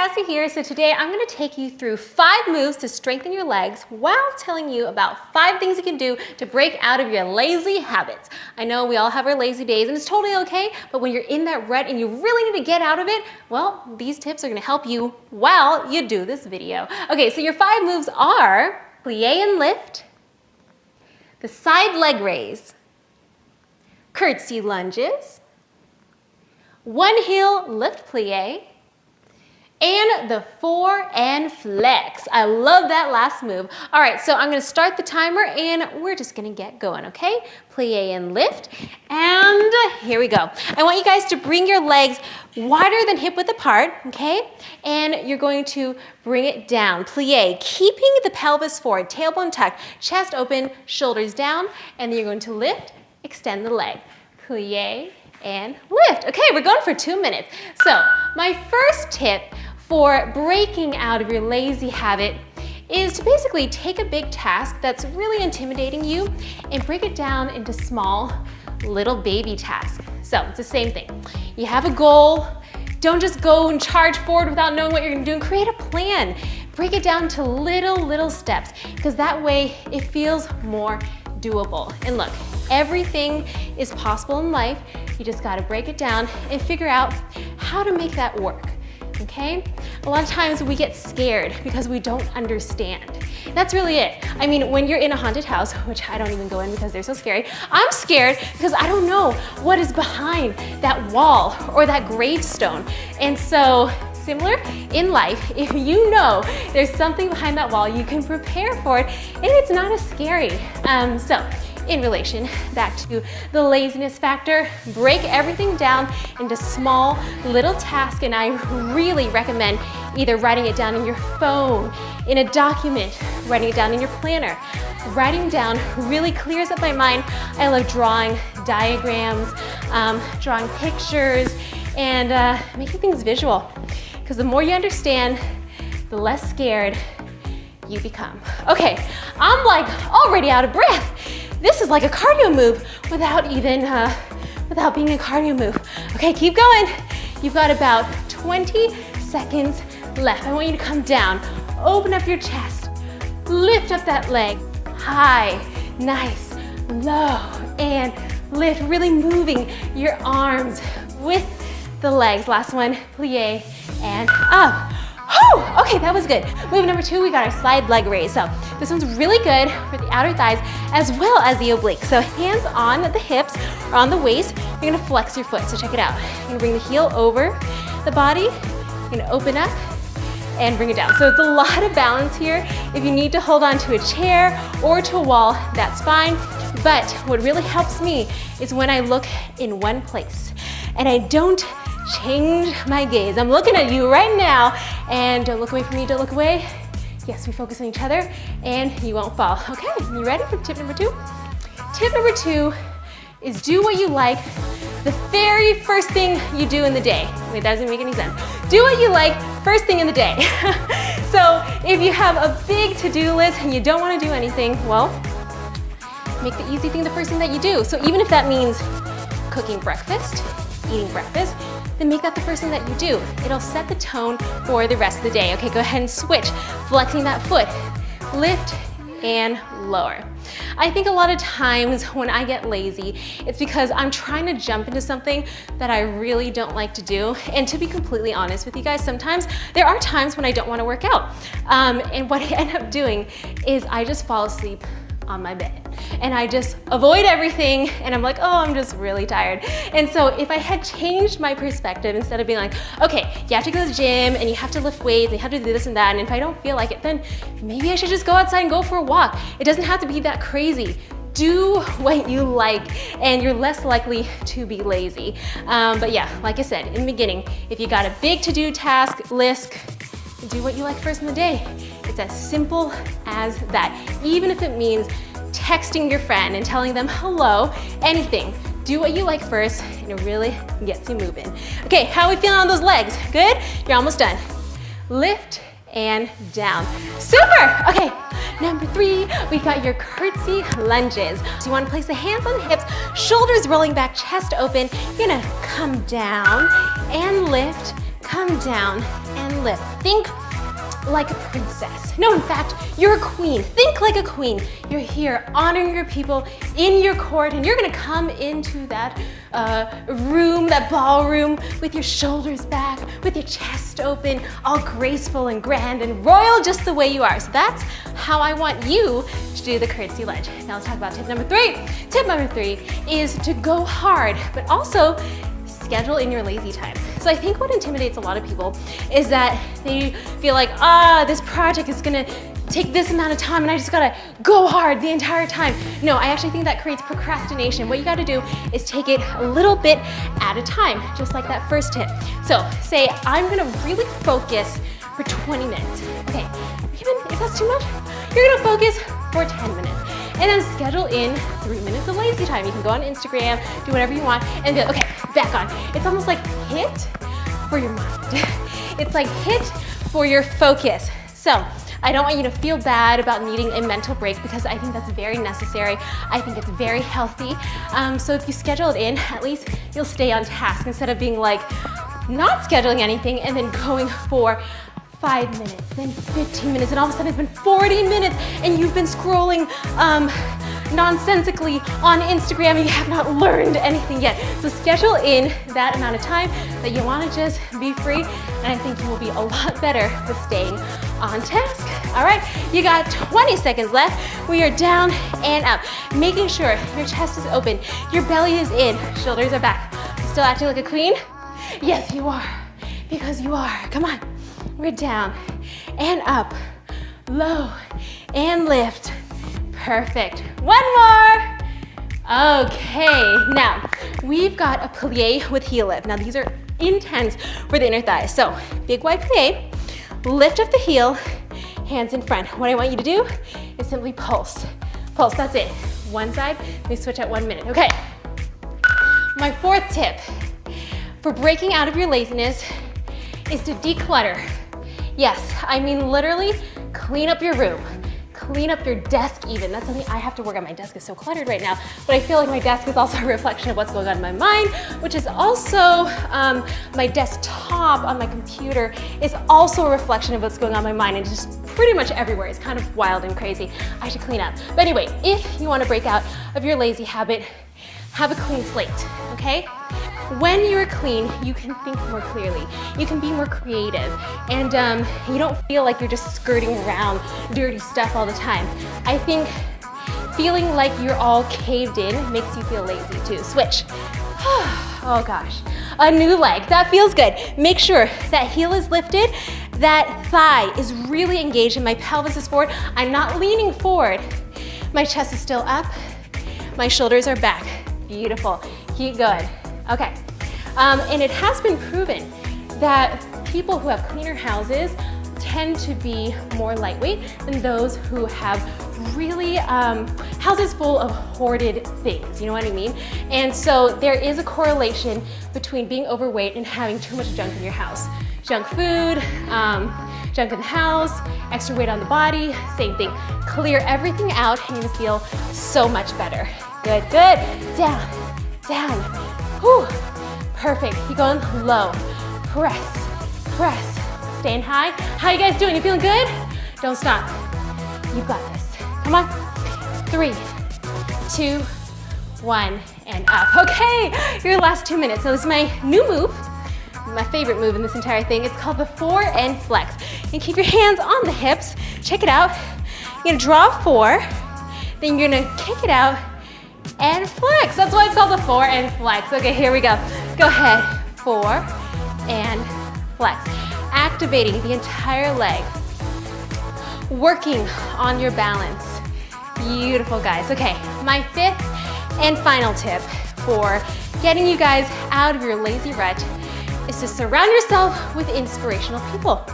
Cassie here. So today I'm going to take you through 5 moves to strengthen your legs while telling you about 5 things you can do to break out of your lazy habits. I know we all have our lazy days and it's totally okay, but when you're in that rut and you really need to get out of it, well, these tips are going to help you while you do this video. Okay, so your 5 moves are plie and lift, the side leg raise, curtsy lunges, one heel lift plie, and the fore and flex. I love that last move. All right, so I'm gonna start the timer and we're just gonna get going, okay? Plie and lift, and here we go. I want you guys to bring your legs wider than hip width apart, okay? And you're going to bring it down. Plie, keeping the pelvis forward, tailbone tucked, chest open, shoulders down, and then you're going to lift, extend the leg. Plie and lift. Okay, we're going for 2 minutes. So my first tip for breaking out of your lazy habit is to basically take a big task that's really intimidating you and break it down into small little baby tasks. So it's the same thing. You have a goal. Don't just go and charge forward without knowing what you're gonna do, and create a plan. Break it down to little steps, because that way it feels more doable. And look, everything is possible in life. You just gotta break it down and figure out how to make that work, okay? A lot of times we get scared because we don't understand. That's really it. I mean, when you're in a haunted house, which I don't even go in because they're so scary, I'm scared because I don't know what is behind that wall or that gravestone. And so, similar in life, if you know there's something behind that wall, you can prepare for it and it's not as scary. So in relation back to the laziness factor, break everything down into small little tasks, and I really recommend either writing it down in your phone, in a document, writing it down in your planner. Writing down really clears up my mind. I love drawing diagrams, drawing pictures, and making things visual. Because the more you understand, the less scared you become. Okay, I'm like already out of breath. This is like a cardio move without even, without being a cardio move. Okay, keep going. You've got about 20 seconds left. I want you to come down, open up your chest, lift up that leg, high, nice, low, and lift, really moving your arms with the legs. Last one, plie and up. Whew, okay, that was good. Move number 2, we got our side leg raise. So this one's really good for the outer thighs as well as the obliques. So hands on the hips or on the waist, you're gonna flex your foot. So check it out. You're gonna bring the heel over the body, you're gonna open up and bring it down. So it's a lot of balance here. If you need to hold on to a chair or to a wall, that's fine. But what really helps me is when I look in one place and I don't change my gaze. I'm looking at you right now, and don't look away from me, don't look away. Yes, we focus on each other and you won't fall. Okay, you ready for tip number 2? Tip number 2 is do what you like the very first thing you do in the day. Wait, that doesn't make any sense. Do what you like first thing in the day. So if you have a big to-do list and you don't want to do anything, well, make the easy thing the first thing that you do. So even if that means cooking breakfast, eating breakfast, then make that the first thing that you do. It'll set the tone for the rest of the day. Okay, go ahead and switch. Flexing that foot, lift and lower. I think a lot of times when I get lazy, it's because I'm trying to jump into something that I really don't like to do. And to be completely honest with you guys, sometimes there are times when I don't want to work out. And what I end up doing is I just fall asleep on my bed and I just avoid everything, and I'm like, oh, I'm just really tired. And so if I had changed my perspective, instead of being like, okay, you have to go to the gym and you have to lift weights and you have to do this and that, and if I don't feel like it, then maybe I should just go outside and go for a walk. It doesn't have to be that crazy. Do what you like and you're less likely to be lazy. But yeah, like I said in the beginning, if you got a big to-do task list, do what you like first in the day. It's as simple as that. Even if it means texting your friend and telling them hello, anything. Do what you like first and it really gets you moving. Okay, how are we feeling on those legs? Good? You're almost done. Lift and down. Super! Okay, number 3, we got your curtsy lunges. So you want to place the hands on the hips, shoulders rolling back, chest open. You're gonna come down and lift, come down and lift. Think like a princess. No, in fact, you're a queen. Think like a queen. You're here honoring your people in your court, and you're gonna come into that room, that ballroom, with your shoulders back, with your chest open, all graceful and grand and royal, just the way you are. So that's how I want you to do the curtsy lunge. Now let's talk about tip number 3. Tip number 3 is to go hard, but also schedule in your lazy time. So I think what intimidates a lot of people is that they feel like, this project is gonna take this amount of time and I just gotta go hard the entire time. No, I actually think that creates procrastination. What you gotta do is take it a little bit at a time, just like that first tip. So say I'm gonna really focus for 20 minutes. Okay, even if that's too much, you're gonna focus for 10 minutes. And then schedule in 3 minutes of lazy time. You can go on Instagram, do whatever you want, and be like, okay, back on. It's almost like HIT for your mind. It's like HIT for your focus. So I don't want you to feel bad about needing a mental break because I think that's very necessary. I think it's very healthy. So if you schedule it in, at least you'll stay on task instead of being like not scheduling anything and then going for 5 minutes, then 15 minutes, and all of a sudden it's been 40 minutes and you've been scrolling nonsensically on Instagram and you have not learned anything yet. So schedule in that amount of time that you want to just be free, and I think you will be a lot better with staying on task. All right, you got 20 seconds left. We are down and up, making sure your chest is open, your belly is in, shoulders are back. Still acting like a queen? Yes, you are, because you are. Come on. We're down and up, low and lift. Perfect. One more. Okay, now we've got a plie with heel lift. Now these are intense for the inner thighs. So big wide plie, lift up the heel, hands in front. What I want you to do is simply pulse. Pulse, that's it. One side, we switch at 1 minute. Okay, my 4th tip for breaking out of your laziness is to declutter. Yes, I mean literally clean up your room, clean up your desk even. That's something I have to work on. My desk is so cluttered right now, but I feel like my desk is also a reflection of what's going on in my mind, which is also my desktop on my computer is also a reflection of what's going on in my mind, and just pretty much everywhere. It's kind of wild and crazy. I should clean up. But anyway, if you want to break out of your lazy habit, have a clean slate, okay? When you're clean, you can think more clearly. You can be more creative, and you don't feel like you're just skirting around dirty stuff all the time. I think feeling like you're all caved in makes you feel lazy too. Switch. Oh gosh. A new leg. That feels good. Make sure that heel is lifted, that thigh is really engaged, and my pelvis is forward. I'm not leaning forward. My chest is still up. My shoulders are back. Beautiful. Keep going. Okay, and it has been proven that people who have cleaner houses tend to be more lightweight than those who have really houses full of hoarded things, you know what I mean? And so there is a correlation between being overweight and having too much junk in your house. Junk food, junk in the house, extra weight on the body, same thing. Clear everything out and you're gonna feel so much better. Good, good. Down, down. Whew. Perfect. Keep going low. Press, press. Staying high. How you guys doing? You feeling good? Don't stop. You've got this. Come on. 3, 2, 1, and up. Okay, your last 2 minutes. So this is my new move, my favorite move in this entire thing. It's called the 4 and flex. And keep your hands on the hips. Check it out. You're gonna draw 4, then you're gonna kick it out and flex. That's why it's called the 4 and flex. Okay, here we go. Go ahead. 4 and flex. Activating the entire leg. Working on your balance. Beautiful, guys. Okay, my 5th and final tip for getting you guys out of your lazy rut is to surround yourself with inspirational people.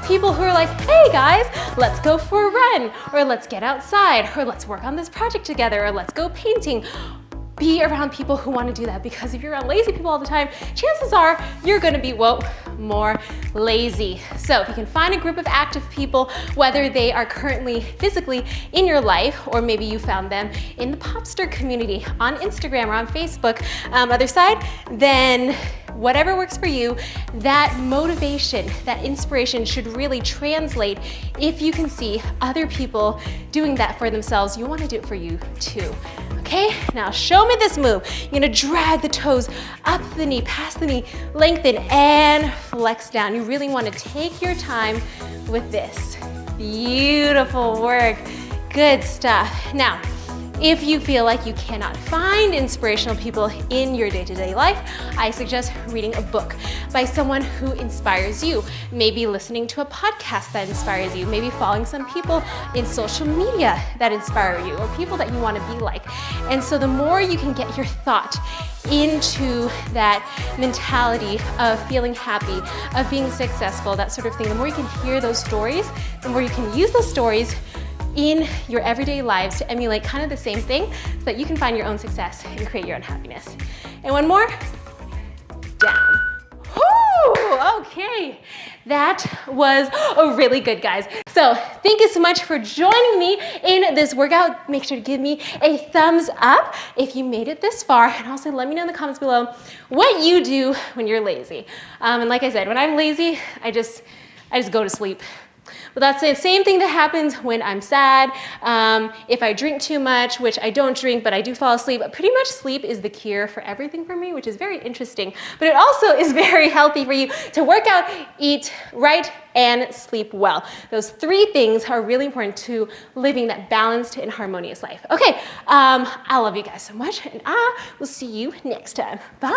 People who are like, hey guys, let's go for a run, or let's get outside, or let's work on this project together, or let's go painting. Be around people who want to do that, because if you're around lazy people all the time, chances are you're going to be, more lazy. So if you can find a group of active people, whether they are currently physically in your life, or maybe you found them in the Popstar community on Instagram or on Facebook, other side, then whatever works for you, that motivation, that inspiration should really translate. If you can see other people doing that for themselves, you want to do it for you too. Okay, now show me this move. You're gonna drag the toes up the knee, past the knee, lengthen and flex down. You really want to take your time with this. Beautiful work, good stuff. Now, if you feel like you cannot find inspirational people in your day-to-day life, I suggest reading a book by someone who inspires you. Maybe listening to a podcast that inspires you. Maybe following some people in social media that inspire you, or people that you want to be like. And so the more you can get your thought into that mentality of feeling happy, of being successful, that sort of thing, the more you can hear those stories, the more you can use those stories in your everyday lives to emulate kind of the same thing so that you can find your own success and create your own happiness. And one more, down. Woo! Okay, that was really good, guys. So thank you so much for joining me in this workout. Make sure to give me a thumbs up if you made it this far, and also let me know in the comments below what you do when you're lazy. And like I said, when I'm lazy, I just go to sleep. But that's the same thing that happens when I'm sad. If I drink too much, which I don't drink, but I do fall asleep. Pretty much sleep is the cure for everything for me, which is very interesting. But it also is very healthy for you to work out, eat right, and sleep well. Those three things are really important to living that balanced and harmonious life. Okay, I love you guys so much, and I will see you next time. Bye.